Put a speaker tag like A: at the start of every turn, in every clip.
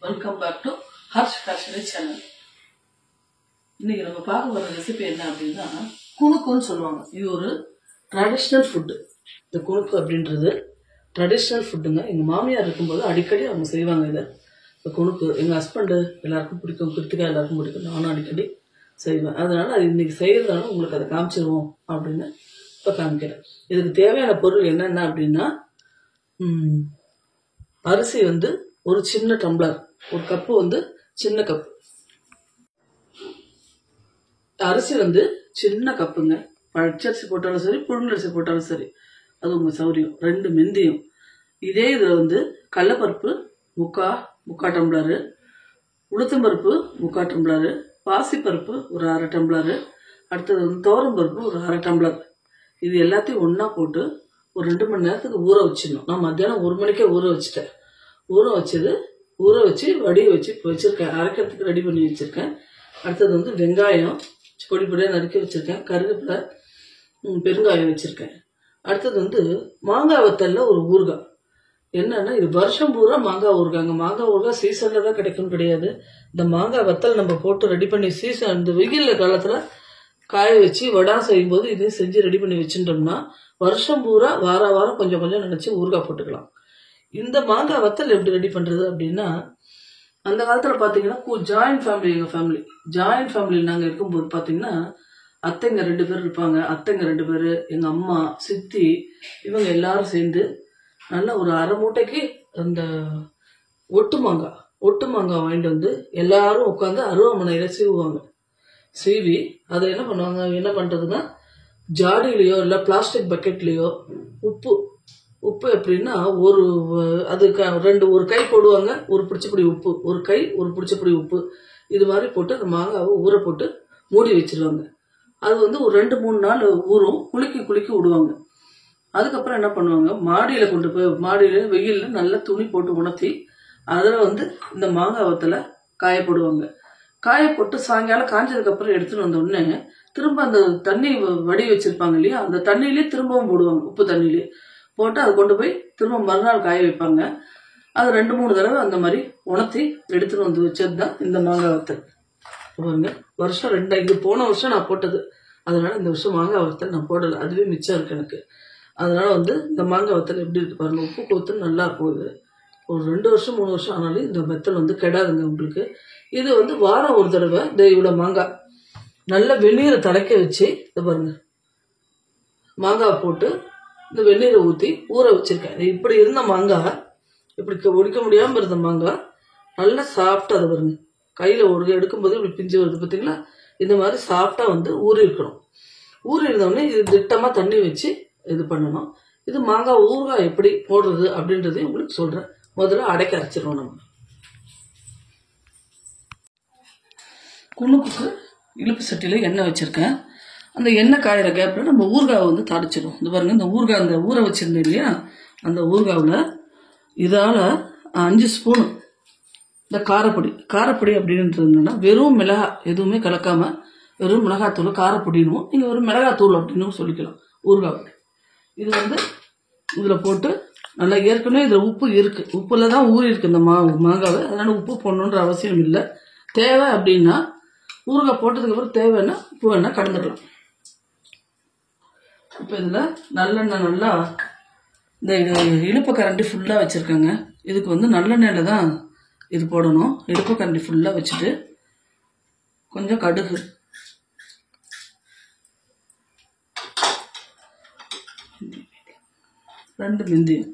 A: Welcome back to Harsh Fashionary channel. இன்னைக்கு நம்ம பார்க்க போகிற ரெசிபி என்ன அப்படின்னா குணுக்குன்னு சொல்லுவாங்க. இது ஒரு ட்ரெடிஷ்னல் ஃபுட்டு. இந்த குணுக்கு அப்படின்றது ட்ரெடிஷ்னல் ஃபுட்டுங்க. எங்கள் மாமியார் இருக்கும்போது அடிக்கடி அவங்க செய்வாங்க இதை. இந்த குணுக்கு எங்கள் ஹஸ்பண்டு எல்லாருக்கும் பிடிக்கும், கிருத்திகா எல்லாருக்கும் பிடிக்கும், நானும் அடிக்கடி செய்வேன். அதனால அது இன்னைக்கு செய்யறதுனால உங்களுக்கு அதை காமிச்சிருவோம் அப்படின்னு இப்போ காமிக்கிறேன். இதுக்கு தேவையான பொருள் என்னென்ன அப்படின்னா அரிசி வந்து ஒரு சின்ன டம்ளர், ஒரு கப்பு வந்து சின்ன கப்பு அரிசி வந்து சின்ன கப்புங்க. பச்சரிசி போட்டாலும் சரி, புழுங்கரிசி போட்டாலும் சரி, அது உங்க சௌரியம். 2 மெந்தியம். இதே இதில் வந்து கடலைப்பருப்பு முக்கா டம்ளரு, உளுத்தம்பருப்பு 3/4 டம்ளரு, பாசிப்பருப்பு ஒரு 1/2 டம்ளரு, அடுத்தது வந்து துவரம்பருப்பு ஒரு 1/2 டம்ளர். இது எல்லாத்தையும் ஒன்றா போட்டு ஒரு 2 மணி நேரத்துக்கு ஊற வச்சிடணும். நான் மத்தியானம் 1 மணிக்கே ஊற வச்சுட்டேன். ஊற வச்சு வடிய வச்சு வச்சிருக்கேன். அரைக்கிறதுக்கு ரெடி பண்ணி வச்சிருக்கேன். அடுத்தது வந்து வெங்காயம் பொடி பொடியாக நறுக்கி வச்சிருக்கேன். கருவேப்பிலை, பெருங்காயம் வச்சிருக்கேன். அடுத்தது வந்து மாங்காய் வத்தல்ல ஒரு ஊறுகாய். என்னன்னா இது வருஷம் பூரா மாங்காய் ஊறுகாங்க. மாங்காய் ஊறுகாய் சீசன்ல தான் கிடைக்கும் கிடையாது. இந்த மாங்காய் வத்தல் நம்ம போட்டு ரெடி பண்ணி சீசன் இந்த வெயில் காலத்துல காய வச்சு வடா செய்யும் போது இதையும் செஞ்சு ரெடி பண்ணி வச்சுட்டோம்னா வருஷம் பூரா வாரம் கொஞ்சம் கொஞ்சம் நினைச்சு ஊறுகாய் போட்டுக்கலாம். இந்த மாங்காய் வத்தல் எப்படி ரெடி பண்றது அப்படின்னா, அந்த காலத்துல பாத்தீங்கன்னா ஜாயிண்ட் ஃபேமிலி. எங்க ஃபேமிலி ஜாயிண்ட் ஃபேமிலி. நாங்க இருக்கும்போது பாத்தீங்கன்னா அத்தைங்க 2 பேர் இருப்பாங்க. அத்தைங்க 2 பேரு, எங்க அம்மா, சித்தி, இவங்க எல்லாரும் சேர்ந்து நல்லா ஒரு 1/2 மூட்டைக்கு அந்த ஒட்டு மாங்காய் வாங்கிட்டு வந்து எல்லாரும் உட்காந்து அருவாமனையில சீவுவாங்க. சீவி அதை என்ன பண்றதுன்னா ஜாடியிலயோ இல்ல பிளாஸ்டிக் பக்கெட்லயோ உப்பு எப்படின்னா ஒரு கை போடுவாங்க, ஒரு பிடிச்சப்படி உப்பு, ஒரு பிடிச்சப்படி உப்பு, இது மாதிரி போட்டு அந்த மாங்காவை ஊற போட்டு மூடி வச்சிருவாங்க. அது வந்து ஒரு 2-3 நாள் ஊறும். குலுக்கி விடுவாங்க. அதுக்கப்புறம் என்ன பண்ணுவாங்க, மாடியில கொண்டு போய் மாடியில வெயில்ல நல்லா துணி போட்டு உணர்த்தி அதுல வந்து இந்த மாங்காய் வத்தல காயப்போடுவாங்க. காயப்போட்டு சாயங்காலம் காஞ்சதுக்கு அப்புறம் எடுத்துட்டு வந்த உடனே திரும்ப அந்த தண்ணி வடி வச்சிருப்பாங்க இல்லையா, அந்த தண்ணியிலேயே திரும்பவும் போடுவாங்க. உப்பு தண்ணியிலேயே போட்டு அதை கொண்டு போய் திரும்ப மறுநாள் காய வைப்பாங்க. அது 2-3 தடவை அந்த மாதிரி உணர்த்தி எடுத்துட்டு வந்து வச்சது தான் இந்த மாங்காய் வத்தல். பாருங்க, வருஷம் 2 இது போன வருஷம் நான் போட்டது. அதனால இந்த வருஷம் மாங்காய் வத்தல் நான் போடலை. அதுவே மிச்சம் இருக்கு எனக்கு. அதனால வந்து இந்த மாங்காய் வத்தல் எப்படி இருக்கு பாருங்க. உப்பு கோத்து நல்லா இருக்கும். இது ஒரு 2 வருஷம் 3 வருஷம் ஆனாலும் இந்த வத்தல் வந்து கெடாதுங்க உங்களுக்கு. இது வந்து வாரம் ஒரு தடவை இந்த இவ்வளவு மாங்காய் நல்ல வெந்நீரை தலைக்க வச்சு இதை பாருங்க மாங்காய் போட்டு இந்த வெந்நீரை ஊற்றி ஊற வச்சிருக்கேன். இப்படி இருந்த மாங்காய், இப்படி ஒடிக்க முடியாம இருந்த மாங்காய் நல்லா சாப்பிட்டா அதை பாருங்க, கையில எடுக்கும்போது இப்படி பிஞ்சு வருது பார்த்தீங்களா. இந்த மாதிரி சாப்பிட்டா வந்து ஊறி இருக்கணும். ஊறி இருந்தோடனே இது திட்டமா தண்ணி வச்சு இது பண்ணணும். இது மாங்காய் ஊறுகாய் எப்படி போடுறது அப்படின்றதையும் உங்களுக்கு சொல்றேன். முதல்ல அடைக்க அரைச்சிருவோம். நம்ம குணுக்குக்கு இழுப்பு சட்டியில எண்ணெய் வச்சிருக்கேன். அந்த எண்ணெய் காயிற கேப்ல நம்ம ஊறுகாவை வந்து தாளிச்சிடும். இது பாருங்க, இந்த ஊறுகாய் அந்த ஊற வச்சிருந்தேன் இல்லையா, அந்த ஊறுகாவில் இதால 5 ஸ்பூனு இந்த காரப்பொடி அப்படின்றது என்னன்னா வெறும் மிளகாய் எதுவுமே கலக்காம வெறும் மிளகாத்தூள் காரப்பொடினும், நீங்க வெறும் மிளகாத்தூள் அப்படின்னு சொல்லிக்கலாம் ஊறுகாய். இது வந்து இதுல போட்டு நல்லா, ஏற்கனவே இதுல உப்பு இருக்கு, உப்புல தான் ஊறி இருக்கு இந்த மாங்காவை. அதனால உப்பு போடணுன்ற அவசியம் இல்லை. தேவை அப்படின்னா ஊறுகாய் போட்டதுக்கு அப்புறம் தேவைன்னா உப்பு வேணா கலந்துக்கலாம். இப்போ இதுல நல்லெண்ணெய் நல்லா இந்த இழுப்பு கரண்டி ஃபுல்லா வச்சிருக்கேங்க. இதுக்கு வந்து நல்லெண்ணெயில தான் இது போடணும். இழுப்பு கரண்டி ஃபுல்லா வச்சுட்டு கொஞ்சம் கடுகு, ரெண்டு வெந்தயம்,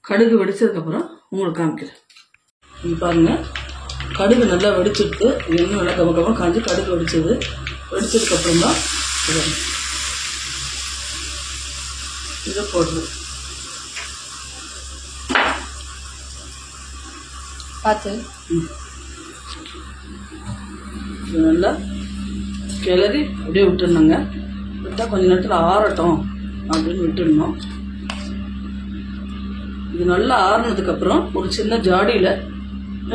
A: கடுகு வெடிச்சதுக்கு அப்புறம் உங்களுக்கு காமிக்கிறேன். இது பாருங்க, கடுகு நல்லா வெடிச்சிருக்கு. எண்ணெய் நல்லா கமக்கமாக காஞ்சி கடுகு வெடிச்சதுக்கு அப்புறம் தான் இதை போடுறது. பார்த்து நல்லா கிளறி அப்படியே விட்டுருந்தாங்க. விட்டா கொஞ்ச நேரத்தில் ஆறட்டும் அப்படின்னு விட்டுடணும். இது நல்லா ஆறுனதுக்கு அப்புறம் ஒரு சின்ன ஜாடியில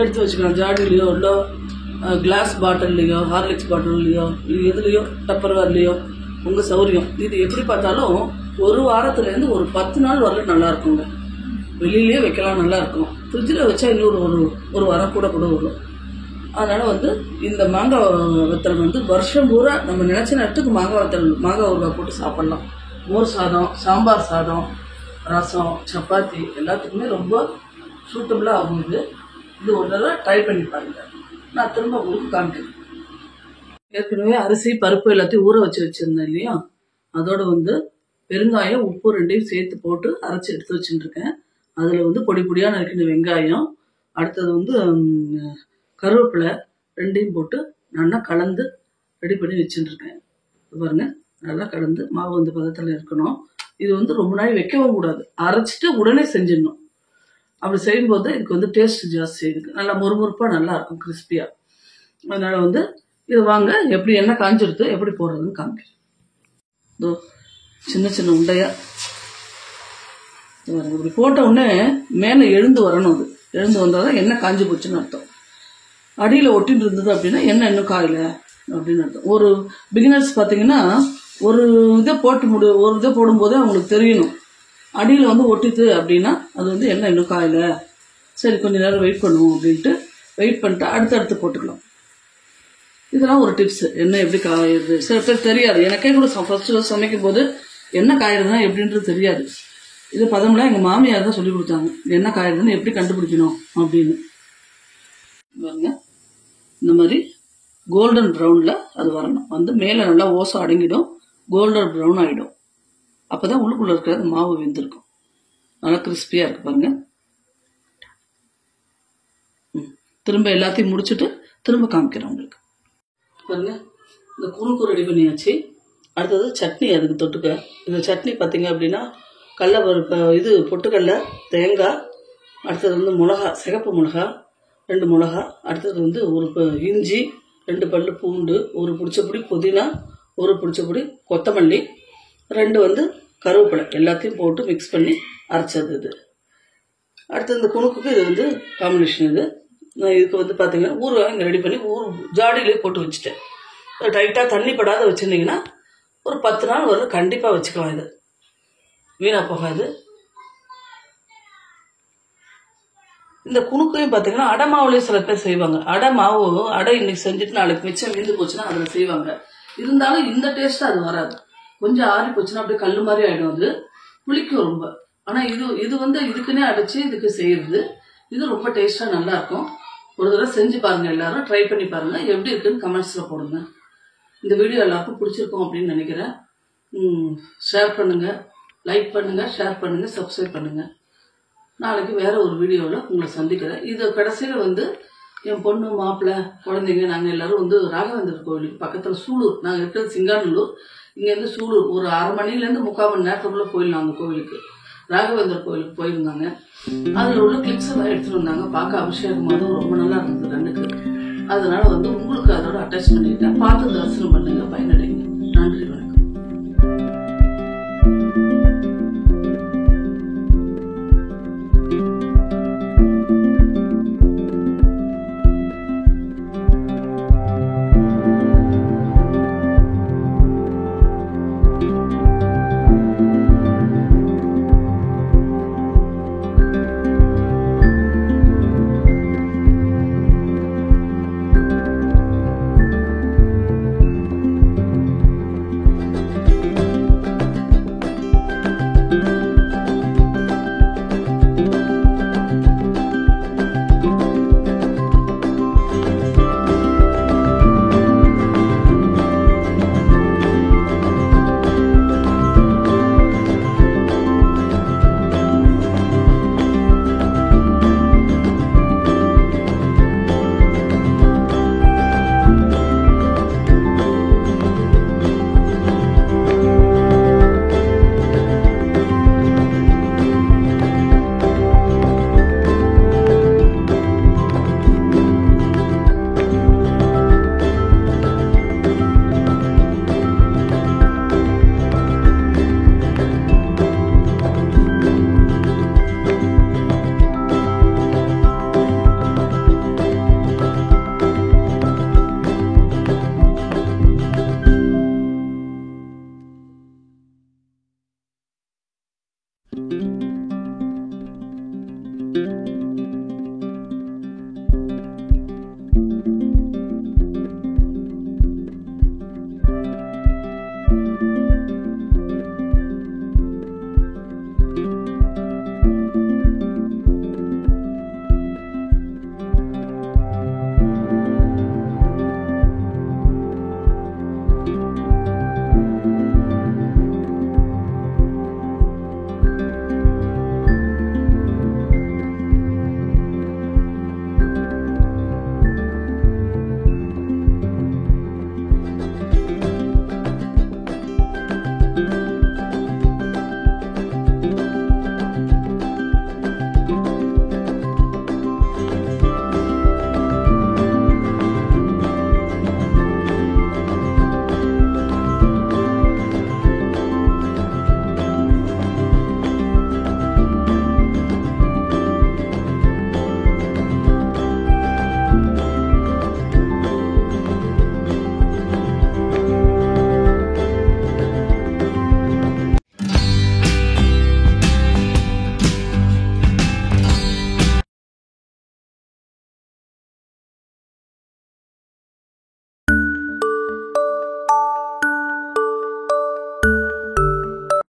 A: எடுத்து வச்சுக்கலாம். ஜாடிலையோ இல்லை கிளாஸ் பாட்டில்லையோ ஹார்லிக்ஸ் பாட்டில்லையோ எதுலையோ டப்பர்வேர்லையோ உங்கள் சௌரியம். இது எப்படி பார்த்தாலும் ஒரு வாரத்துலேருந்து ஒரு 10 நாள் வரல நல்லா இருக்குங்க. வெளியிலே வைக்கலாம், நல்லா இருக்கும். ஃப்ரிட்ஜில் வச்சா இன்னொரு ஒரு வாரம் கூட வரும். அதனால் இந்த மாங்காய் வத்தல் வருஷம் பூரா நம்ம நினச்ச நேரத்துக்கு மாங்காய் ஊறுகாய் போட்டு சாப்பிட்லாம். மோர் சாதம், சாம்பார் சாதம், ரசம், சப்பாத்தி எல்லாத்துக்குமே ரொம்ப சூட்டபுளாக ஆகும். இது ஒரு தடவை ட்ரை பண்ணி பாருங்கள். நான் திரும்ப உங்களுக்கு காமிக்கிறேன். ஏற்கனவே அரிசி பருப்பு எல்லாத்தையும் ஊற வச்சுருந்தேன் இல்லையா, அதோட பெருங்காயம் உப்பு ரெண்டையும் சேர்த்து போட்டு அரைச்சி எடுத்து வச்சுட்டுருக்கேன். அதில் பொடி பொடியாக நறுக்கின வெங்காயம், அடுத்தது கருவேப்பிலை ரெண்டையும் போட்டு நல்லா கலந்து ரெடி பண்ணி வச்சுட்டுருக்கேன். பாருங்கள், நல்லா கலந்து மாவு பதத்தில் இருக்கணும். இது ரொம்ப நாள் வைக்கவும் கூடாது, அரைச்சிட்டு உடனே செஞ்சிடணும். அப்படி செய்யும்போது இதுக்கு டேஸ்ட் ஜாஸ்தி, இருக்குது நல்லா முறுமுறுப்பாக நல்லா இருக்கும், கிறிஸ்பியாக. அதனால் இது வாங்க எப்படி எண்ணெய் காஞ்சிடுது எப்படி போடுறதுன்னு காமிக்கிறேன். இதோ சின்ன சின்ன உண்டையா இப்படி போட்ட உடனே மேலே எழுந்து வரணும். அது எழுந்து வந்தால் தான் எண்ணெய் காஞ்சி போச்சுன்னு அர்த்தம். அடியில் ஒட்டின்னு இருந்தது அப்படின்னா எண்ணெய் இன்னும் காயல அப்படின்னு அர்த்தம். ஒரு பிகினர்ஸ் பார்த்தீங்கன்னா ஒரு இதை போடும்போதே அவங்களுக்கு தெரியணும். அடியில் ஒட்டிது அப்படின்னா அது எண்ணெய் இன்னும் காயல, சரி கொஞ்சம் நேரம் வெயிட் பண்ணுவோம் அப்படின்ட்டு வெயிட் பண்ணிட்டு அடுத்தடுத்து போட்டுக்கலாம். இதெல்லாம் ஒரு டிப்ஸ். எண்ணெய் எப்படி காயுது சில பேர் தெரியாது. எனக்கே கூட ஃபர்ஸ்ட் சமைக்கும் போது எண்ணெய் காயுறதுனா எப்படின்றது தெரியாது. இது பதம்லாம் எங்கள் மாமியார் தான் சொல்லி கொடுத்தாங்க, எண்ணெய் காயுறதுன்னு எப்படி கண்டுபிடிக்கணும் அப்படின்னு. பாருங்க, இந்த மாதிரி கோல்டன் ப்ரௌனில் அது வரணும். மேலே நல்லா ஓசம் அடங்கிடும், கோல்டன் ப்ரௌன் ஆகிடும். அப்போ தான் உள்ளுக்குள்ளே இருக்கிறது மாவு வெந்திருக்கும், நல்லா கிறிஸ்பியாக இருக்குது. பாருங்க, திரும்ப எல்லாத்தையும் முடிச்சுட்டு திரும்ப காமிக்கிறேன் உங்களுக்கு. பாருங்க, இந்த குறுக்கு ரெடி பண்ணியாச்சு. அடுத்தது சட்னி, அதுக்கு தொட்டுக்க. இந்த சட்னி பார்த்தீங்க அப்படின்னா கடலை பொட்டுக்கடலை, தேங்காய், அடுத்தது மிளகா, சிகப்பு மிளகா 2 மிளகா, அடுத்தது ஒரு இஞ்சி, 2 பல்லு பூண்டு, ஒரு பிடிச்சப்பொடி புதினா, ஒரு பிடிச்சப்பொடி கொத்தமல்லி, 2 கருவேப்பிலை எல்லாத்தையும் போட்டு மிக்ஸ் பண்ணி அரைச்சது இது. அடுத்தது இந்த குணுக்குக்கு இது காம்பினேஷன். இது நான் இதுக்கு பார்த்தீங்கன்னா ஊறுகாய் இங்கே ரெடி பண்ணி ஜாடியிலே போட்டு வச்சுட்டேன். டைட்டாக தண்ணி படாத வச்சுருந்தீங்கன்னா ஒரு 10 நாள் வரலும் கண்டிப்பாக வச்சுக்கலாம். இது வீணாக போகாது. இந்த குணுக்கையும் பார்த்தீங்கன்னா அடை மாவுலேயும் சில பேர் செய்வாங்க. அடை மாவு இன்னைக்கு செஞ்சுட்டு நாளைக்கு மிச்சம் மீந்து போச்சுன்னா அதில் செய்வாங்க. இருந்தாலும் இந்த டேஸ்ட்டாக அது வராது. கொஞ்சம் ஆறி போச்சுன்னா அப்படியே கல் மாதிரி ஆகிடும், அது புளிக்கும் ரொம்ப. ஆனால் இது இதுக்குன்னே அடைச்சி இதுக்கு செய்யறது. இது ரொம்ப டேஸ்ட்டாக நல்லா இருக்கும். ஒரு தடவை செஞ்சு பாருங்க, எல்லாரும் ட்ரை பண்ணி பாருங்க, எப்படி இருக்குன்னு கமெண்ட்ஸில் போடுங்க. இந்த வீடியோ எல்லாருக்கும் பிடிச்சிருக்கும் அப்படின்னு நினைக்கிறேன். ஷேர் பண்ணுங்க, லைக் பண்ணுங்க, ஷேர் பண்ணுங்க, சப்ஸ்கிரைப் பண்ணுங்க. நாளைக்கு வேற ஒரு வீடியோவில் உங்களை சந்திக்கிறேன். இது கடைசியில் என் பொண்ணு, மாப்பிள்ளை, குழந்தைங்க நாங்கள் எல்லாரும் ராகவேந்தர் கோவிலுக்கு பக்கத்தில் சூலூர், நாங்கள் இருக்கிறது சிங்காநல்லூர், இங்கேருந்து சூலூர் ஒரு 1/2 மணிலேருந்து 3/4 மணி நேரத்துக்குள்ளே போயிடலாம். அந்த கோவிலுக்கு, ராகவேந்தர் கோவிலுக்கு போயிருந்தாங்க. அதில் உள்ள கிளிப்ஸ் எல்லாம் எடுத்துட்டு வந்தாங்க. பார்க்க அபிஷேகம் அதுவும் ரொம்ப நல்லா இருந்தது கண்ணுக்கு. அதனால உங்களுக்கு அதோட அட்டாச் பண்ணிட்டேன். பார்த்து தரிசனம் பண்ணுங்க, பயனடைங்க. நன்றி, வணக்கம். வணக்கம்.